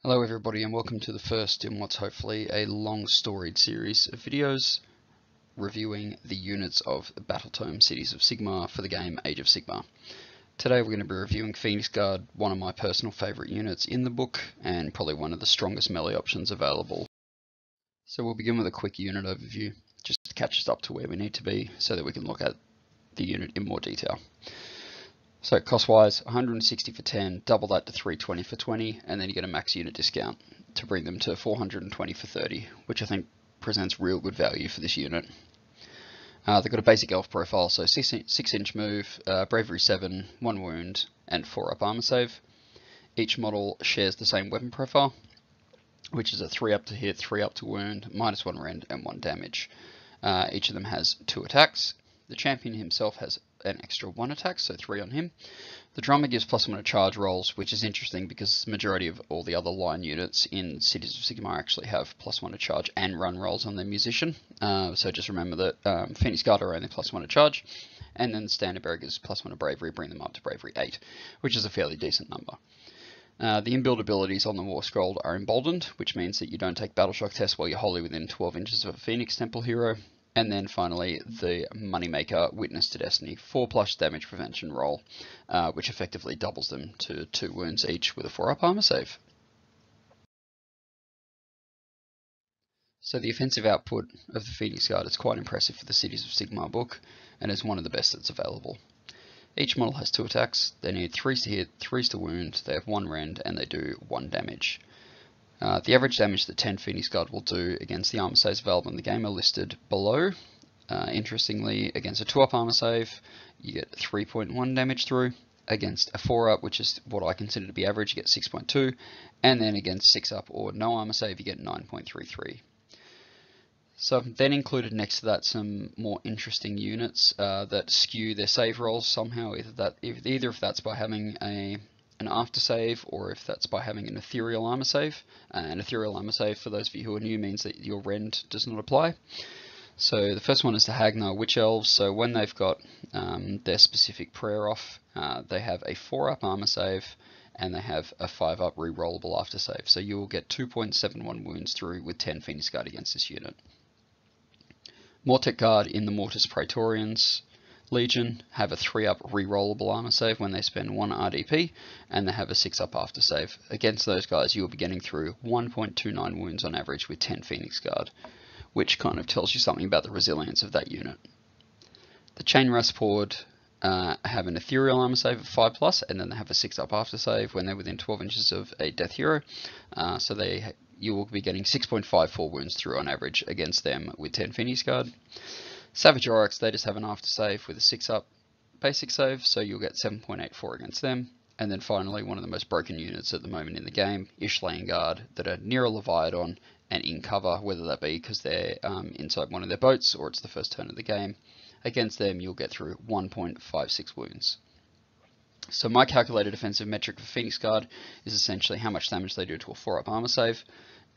Hello everybody and welcome to the first in what's hopefully a long storied series of videos reviewing the units of the Battletome Cities of Sigmar for the game Age of Sigmar. Today we're going to be reviewing Phoenix Guard, one of my personal favourite units in the book and probably one of the strongest melee options available. So we'll begin with a quick unit overview just to catch us up to where we need to be so that we can look at the unit in more detail. So cost wise, 160 for 10, double that to 320 for 20, and then you get a max unit discount to bring them to 420 for 30, which I think presents real good value for this unit. They've got a basic elf profile, so 6-inch move, bravery 7, 1 wound, and 4 up armor save. Each model shares the same weapon profile, which is a 3 up to hit, 3 up to wound, -1 rend, and 1 damage. Each of them has 2 attacks. The champion himself has an extra 1 attack, so 3 on him. The drummer gives +1 to charge rolls, which is interesting because the majority of all the other line units in Cities of Sigmar actually have +1 to charge and run rolls on their musician. So just remember that Phoenix Guard are only +1 to charge, and then the standard bearer gives +1 to bravery, bring them up to bravery 8, which is a fairly decent number. The inbuilt abilities on the War Scroll are emboldened, which means that you don't take battle shock tests while you're wholly within 12 inches of a Phoenix Temple hero. And then finally, the Moneymaker Witness to Destiny 4+ damage prevention roll, which effectively doubles them to 2 wounds each with a 4 up armor save. So the offensive output of the Phoenix Guard is quite impressive for the Cities of Sigmar book, and is one of the best that's available. Each model has 2 attacks, they need 3s to hit, 3s to wound, they have 1 rend, and they do 1 damage. The average damage that 10 Phoenix Guard will do against the armor saves available in the game are listed below. Interestingly, against a 2-up armor save, you get 3.1 damage through. Against a 4-up, which is what I consider to be average, you get 6.2. And then against 6-up or no armor save, you get 9.33. So I've then included next to that some more interesting units that skew their save rolls somehow, either if that's by having an after save, or if that's by having an ethereal armor save. An ethereal armor save, for those of you who are new, means that your rend does not apply. So the first one is the Hagnar Witch Elves. So when they've got their specific prayer off, they have a 4-up armor save, and they have a 5-up rerollable after save. So you will get 2.71 wounds through with 10 Phoenix Guard against this unit. Mortek Guard in the Mortis Praetorians Legion have a 3-up rerollable armor save when they spend 1 RDP, and they have a 6-up after save. Against those guys, you will be getting through 1.29 wounds on average with 10 Phoenix Guard, which kind of tells you something about the resilience of that unit. The Chain Rasp Horde have an ethereal armor save of 5+, and then they have a 6-up after save when they're within 12 inches of a death hero. So you will be getting 6.54 wounds through on average against them with 10 Phoenix Guard. Savage Oryx, they just have an after save with a 6-up basic save, so you'll get 7.84 against them. And then finally, one of the most broken units at the moment in the game, Ishlaying Guard, that are near a Leviathan and in cover, whether that be because they're inside one of their boats or it's the first turn of the game. Against them, you'll get through 1.56 wounds. So my calculated offensive metric for Phoenix Guard is essentially how much damage they do to a 4-up armor save.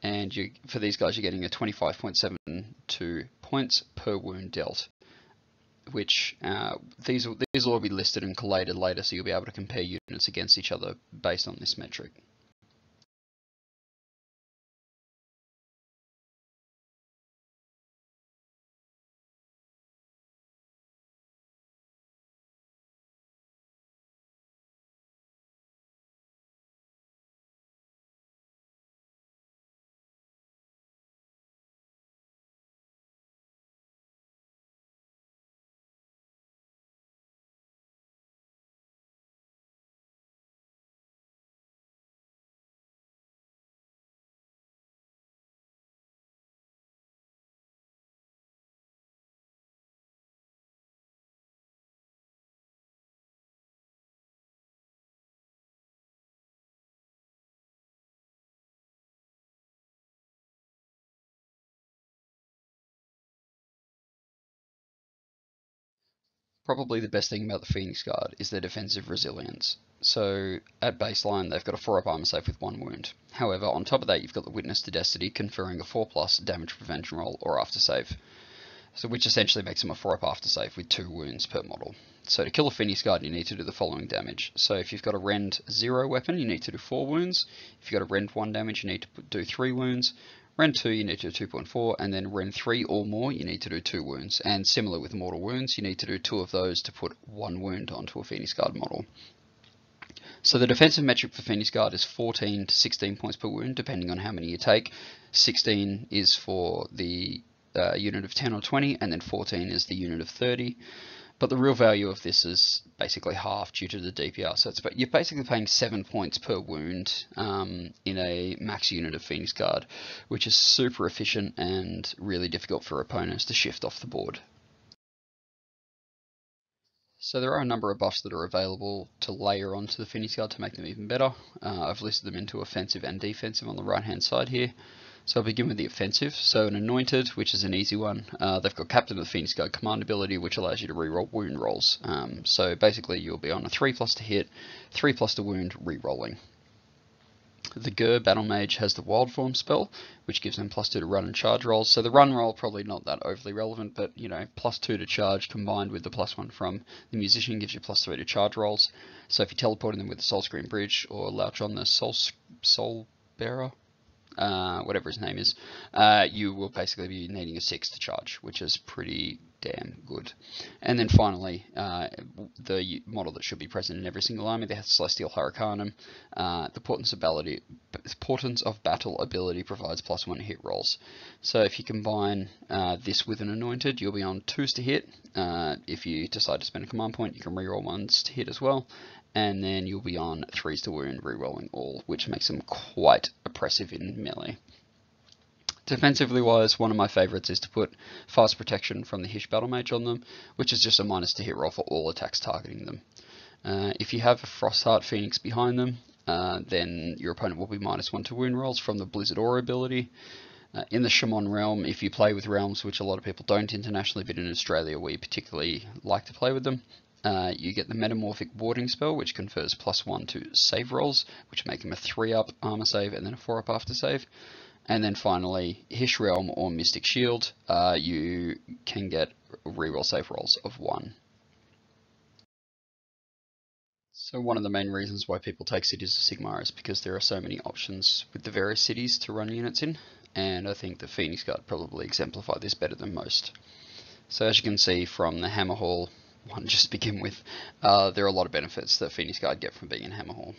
And for these guys, you're getting a 25.72 points per wound dealt, which these will all be listed and collated later, so you'll be able to compare units against each other based on this metric. Probably the best thing about the Phoenix Guard is their defensive resilience. So at baseline, they've got a 4-up armor save with 1 wound. However, on top of that, you've got the Witness to Destiny conferring a 4+ damage prevention roll or after save, so which essentially makes them a 4-up after save with 2 wounds per model. So to kill a Phoenix Guard, you need to do the following damage. So if you've got a Rend 0 weapon, you need to do 4 wounds. If you've got a Rend 1 damage, you need to do 3 wounds. Rend 2, you need to do 2.4, and then Rend 3 or more, you need to do 2 wounds. And similar with Mortal Wounds, you need to do 2 of those to put 1 wound onto a Phoenix Guard model. So the defensive metric for Phoenix Guard is 14 to 16 points per wound, depending on how many you take. 16 is for the unit of 10 or 20, and then 14 is the unit of 30. But the real value of this is basically half due to the DPR. So you're basically paying 7 points per wound in a max unit of Phoenix Guard, which is super efficient and really difficult for opponents to shift off the board. So there are a number of buffs that are available to layer onto the Phoenix Guard to make them even better. I've listed them into offensive and defensive on the right hand side here. So I'll begin with the offensive. So an Anointed, which is an easy one. They've got Captain of the Phoenix Guard command ability, which allows you to reroll wound rolls. So basically you'll be on a 3+ to hit, 3+ to wound, rerolling. The Gur Battle Mage has the Wild Form spell, which gives them +2 to run and charge rolls. So the run roll probably not that overly relevant, but you know, +2 to charge combined with the +1 from the Musician gives you +3 to charge rolls. So if you're teleporting them with the Soul Screen Bridge or Louch on the Soul Bearer, whatever his name is, you will basically be needing a 6 to charge, which is pretty damn good. And then finally, the model that should be present in every single army, the Celestial Hurricanum. The Portents of Battle ability provides +1 to hit rolls. So if you combine this with an Anointed, you'll be on 2s to hit. If you decide to spend a command point, you can reroll 1s to hit as well. And then you'll be on 3s to wound, rerolling all, which makes them quite oppressive in melee. Defensively wise, one of my favourites is to put Fast Protection from the Hish Battle Mage on them, which is just a -2 to hit roll for all attacks targeting them. If you have a Frostheart Phoenix behind them, then your opponent will be -1 to wound rolls from the Blizzard Aura ability. In the Shaman realm, if you play with realms, which a lot of people don't internationally, but in Australia we particularly like to play with them, you get the Metamorphic Warding spell, which confers +1 to save rolls, which make them a 3-up armor save and then a 4-up after save. And then finally, Hish Realm or Mystic Shield, you can get reroll save rolls of 1. So one of the main reasons why people take Cities of Sigmar is because there are so many options with the various cities to run units in, and I think the Phoenix Guard probably exemplify this better than most. So as you can see from the Hammer Hall one just to begin with, there are a lot of benefits that Phoenix Guard get from being in Hammer Hall.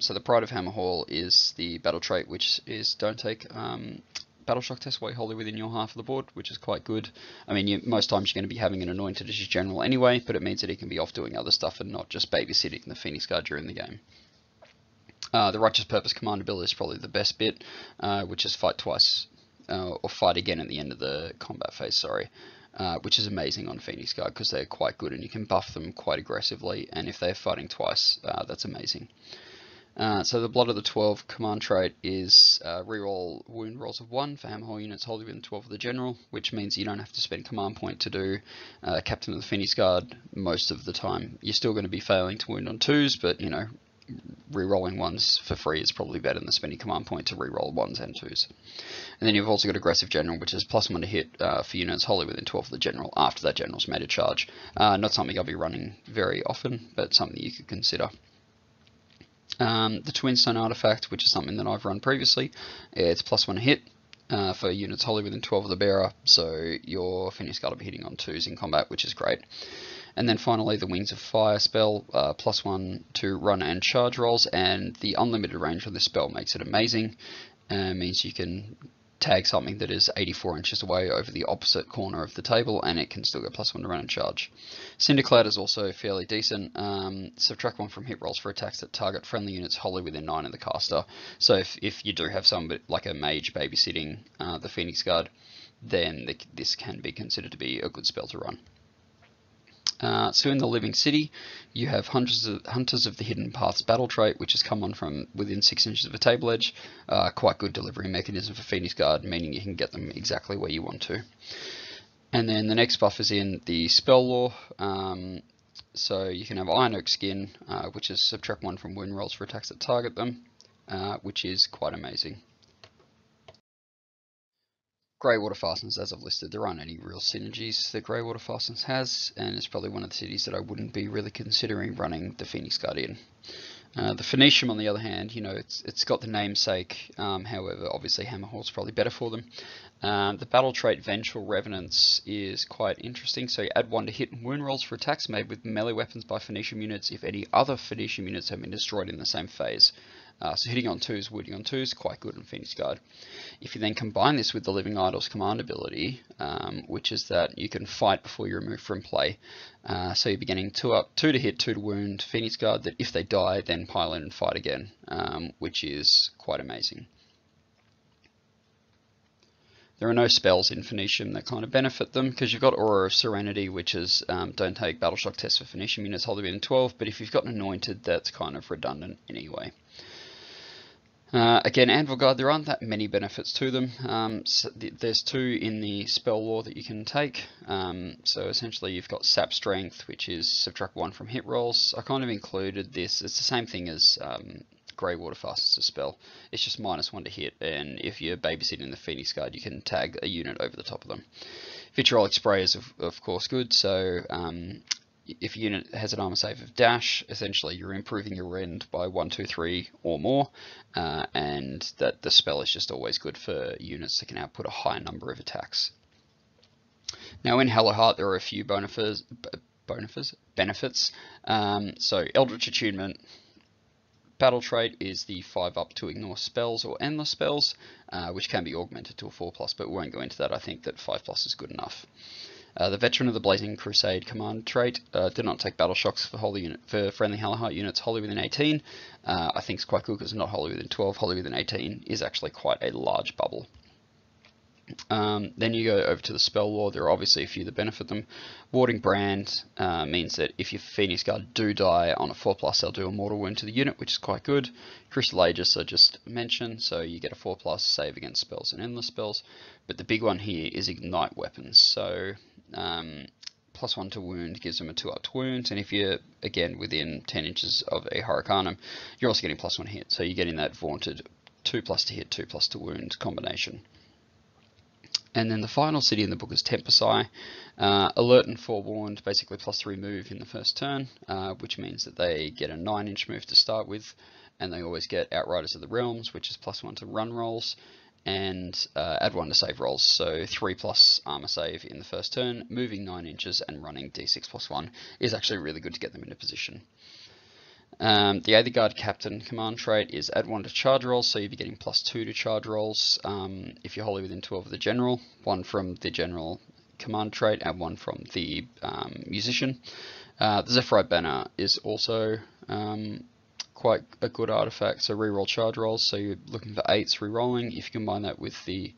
So the Pride of Hammer Hall is the battle trait, which is don't take battle shock test while you're wholly within your half of the board, which is quite good. I mean, most times you're going to be having an Anointed as your general anyway, but it means that he can be off doing other stuff and not just babysitting the Phoenix Guard during the game. The Righteous Purpose command ability is probably the best bit, which is fight twice, or fight again at the end of the combat phase, sorry. Which is amazing on Phoenix Guard because they're quite good and you can buff them quite aggressively, and if they're fighting twice, that's amazing. So the Blood of the 12 command trait is reroll wound rolls of 1 for Hammer Hall units wholly within 12 of the general, which means you don't have to spend command point to do Captain of the Phoenix Guard most of the time. You're still going to be failing to wound on 2s, but you know, rerolling 1s for free is probably better than spending command point to reroll 1s and 2s. And then you've also got Aggressive General, which is +1 to hit for units wholly within 12 of the general after that general's made a charge. Not something I'll be running very often, but something you could consider. The Twinstone Artifact, which is something that I've run previously, it's +1 to hit for units wholly within 12 of the bearer, so your Phoenix Guard will be hitting on 2s in combat, which is great. And then finally the Wings of Fire spell, +1 to run and charge rolls, and the unlimited range on this spell makes it amazing. Means you can tag something that is 84 inches away over the opposite corner of the table, and it can still get +1 to run and charge. Cinderclad is also fairly decent. Subtract 1 from hit rolls for attacks that target friendly units wholly within 9 of the caster. So if you do have someone like a mage babysitting the Phoenix Guard, then this can be considered to be a good spell to run. So in the Living City, you have Hunters of the Hidden Paths battle trait, which has come on from within 6 inches of a table edge. Quite good delivery mechanism for Phoenix Guard, meaning you can get them exactly where you want to. And then the next buff is in the Spell Lore. So you can have Iron Oak Skin, which is subtract 1 from wound rolls for attacks that target them, which is quite amazing. Greywater Fastness, as I've listed, there aren't any real synergies that Greywater Fastness has, and it's probably one of the cities that I wouldn't be really considering running the Phoenix Guard in. The Phoenicium, on the other hand, it's got the namesake, however, obviously Hammerhall's probably better for them. The battle trait Vengeful Revenants is quite interesting, so you add 1 to hit and wound rolls for attacks made with melee weapons by Phoenicium units if any other Phoenicium units have been destroyed in the same phase. So hitting on 2s, wounding on 2s, quite good in Phoenix Guard. If you then combine this with the Living Idol's command ability, which is that you can fight before you're removed from play, so you're beginning 2 up, 2 to hit, 2 to wound, Phoenix Guard, that if they die, then pile in and fight again, which is quite amazing. There are no spells in Phoenicium that kind of benefit them, because you've got Aura of Serenity, which is don't take Battle Shock tests for Phoenicium units holding within 12, but if you've got an Anointed, that's kind of redundant anyway. Again, Anvil Guard, there aren't that many benefits to them. So there's 2 in the spell lore that you can take. So essentially you've got Sap Strength, which is subtract 1 from hit rolls. I kind of included this. It's the same thing as Greywater Fastness spell. It's just -1 to hit, and if you're babysitting the Phoenix Guard, you can tag a unit over the top of them. Vitriolic Spray is of course good, so if a unit has an armor save of dash, essentially you're improving your rend by 1, 2, 3 or more, and that the spell is just always good for units that can output a high number of attacks. Now in Hallowheart there are a few benefits. So Eldritch Attunement, battle trait is the 5+ to ignore spells or endless spells, which can be augmented to a 4+, but we won't go into that. I think that 5+ is good enough. The Veteran of the Blazing Crusade command trait did not take battle shocks for friendly Hallowheart units wholly within 18. I think it's quite good because it's not wholly within 12. Wholly within 18 is actually quite a large bubble. Then you go over to the spell lore. There are obviously a few that benefit them. Warding Brand means that if your Phoenix Guard do die on a 4+, they'll do a mortal wound to the unit, which is quite good. Crystal Aegis I just mentioned, so you get a 4+ save against spells and endless spells. But the big one here is Ignite Weapons. So +1 to wound gives them a 2+ to wound, and if you're again within 10 inches of a Hurricanum, you're also getting +1 hit. So you're getting that vaunted 2+ to hit, 2+ to wound combination. And then the final city in the book is Tempest. Alert and Forewarned, basically +3 move in the first turn, which means that they get a 9-inch move to start with, and they always get Outriders of the Realms, which is +1 to run rolls, and add 1 to save rolls, so 3+ armor save in the first turn, moving 9 inches and running d6 +1 is actually really good to get them into position. The Aether Guard Captain command trait is add 1 to charge rolls, so you'll be getting +2 to charge rolls if you're wholly within 12 of the general, 1 from the general command trait and 1 from the musician. The Zephyrite Banner is also quite a good artifact, so reroll charge rolls, so you're looking for 8s rerolling. If you combine that with the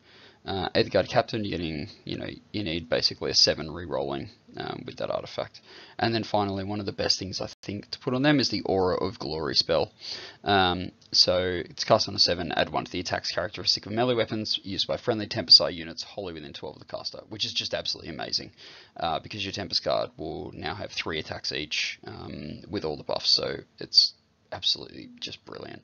Aether Guard Captain, you're getting, you need basically a 7 rerolling with that artifact. And then finally, one of the best things I think to put on them is the Aura of Glory spell. So it's cast on a 7, add 1 to the attack's characteristic of melee weapons used by friendly Tempest units wholly within 12 of the caster, which is just absolutely amazing, because your Tempest Guard will now have 3 attacks each with all the buffs, so it's absolutely just brilliant.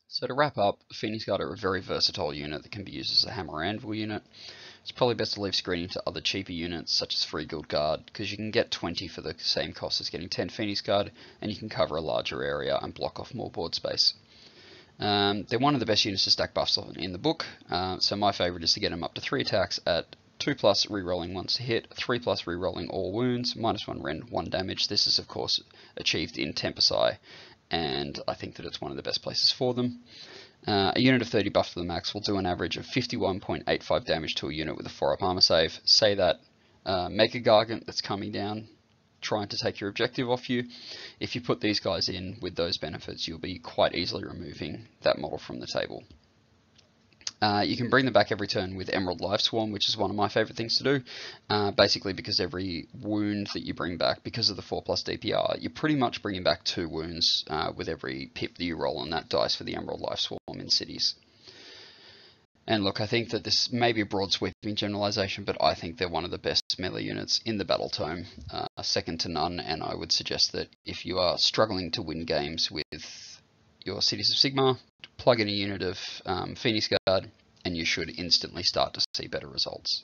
So to wrap up, Phoenix Guard are a very versatile unit that can be used as a hammer or anvil unit. It's probably best to leave screening to other cheaper units such as Free Guild Guard, because you can get 20 for the same cost as getting 10 Phoenix Guard, and you can cover a larger area and block off more board space. They're one of the best units to stack buffs on in the book, so my favourite is to get them up to 3 attacks at 2+ rerolling once to hit, 3+ rerolling all wounds, -1 rend, 1 damage. This is of course achieved in Tempest, and I think that it's one of the best places for them. A unit of 30 buff to the max will do an average of 51.85 damage to a unit with a 4+ armor save. Say that make a Gargant that's coming down, trying to take your objective off you. If you put these guys in with those benefits, you'll be quite easily removing that model from the table. You can bring them back every turn with Emerald Life Swarm, which is one of my favourite things to do, basically because every wound that you bring back, because of the 4+ DPR, you're pretty much bringing back 2 wounds with every pip that you roll on that dice for the Emerald Life Swarm in cities. And look, I think that this may be a broad sweeping generalisation, but I think they're one of the best melee units in the Battletome, second to none, and I would suggest that if you are struggling to win games with your Cities of Sigmar, plug in a unit of Phoenix Guard, and you should instantly start to see better results.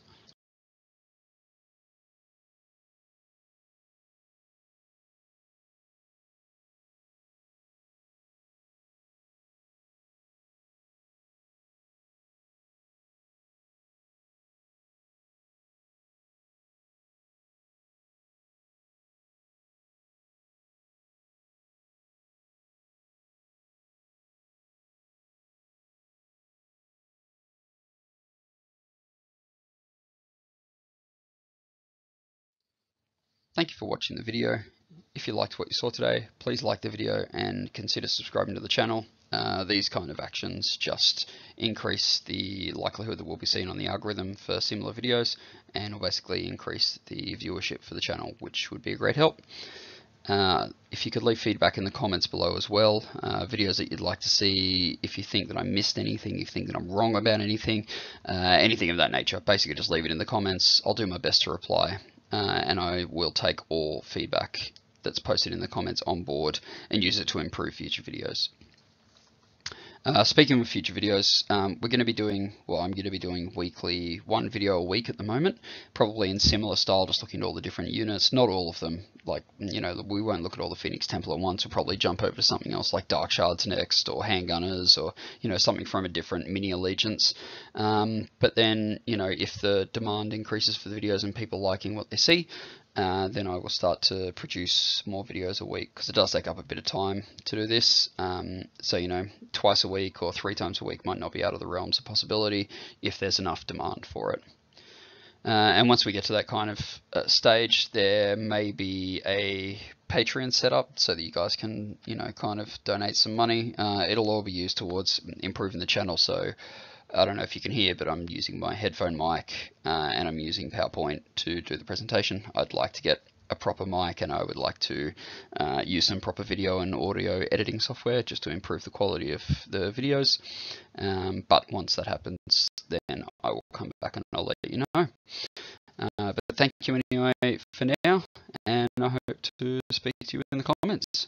Thank you for watching the video. If you liked what you saw today, please like the video and consider subscribing to the channel. These kind of actions just increase the likelihood that we'll be seen on the algorithm for similar videos, and will basically increase the viewership for the channel, which would be a great help. If you could leave feedback in the comments below as well, videos that you'd like to see, if you think that I missed anything, if you think that I'm wrong about anything, anything of that nature, basically just leave it in the comments. I'll do my best to reply, and I will take all feedback that's posted in the comments on board and use it to improve future videos. Speaking of future videos, we're going to be doing, well, I'm going to be doing weekly, one video a week at the moment, probably in similar style, just looking at all the different units, not all of them, like, you know, we won't look at all the Phoenix Temple at once, we'll probably jump over to something else like Dark Shards next, or Handgunners, or, you know, something from a different mini allegiance. But then, you know, if the demand increases for the videos and people liking what they see, then I will start to produce more videos a week, because it does take up a bit of time to do this. So, you know, twice a week or 3 times a week might not be out of the realms of possibility if there's enough demand for it. And once we get to that kind of stage, there may be a Patreon set up so that you guys can, you know, kind of donate some money. It'll all be used towards improving the channel, so I don't know if you can hear, but I'm using my headphone mic and I'm using PowerPoint to do the presentation. I'd like to get a proper mic, and I would like to use some proper video and audio editing software just to improve the quality of the videos. But once that happens, then I will come back and I'll let you know. But thank you anyway for now, and I hope to speak to you in the comments.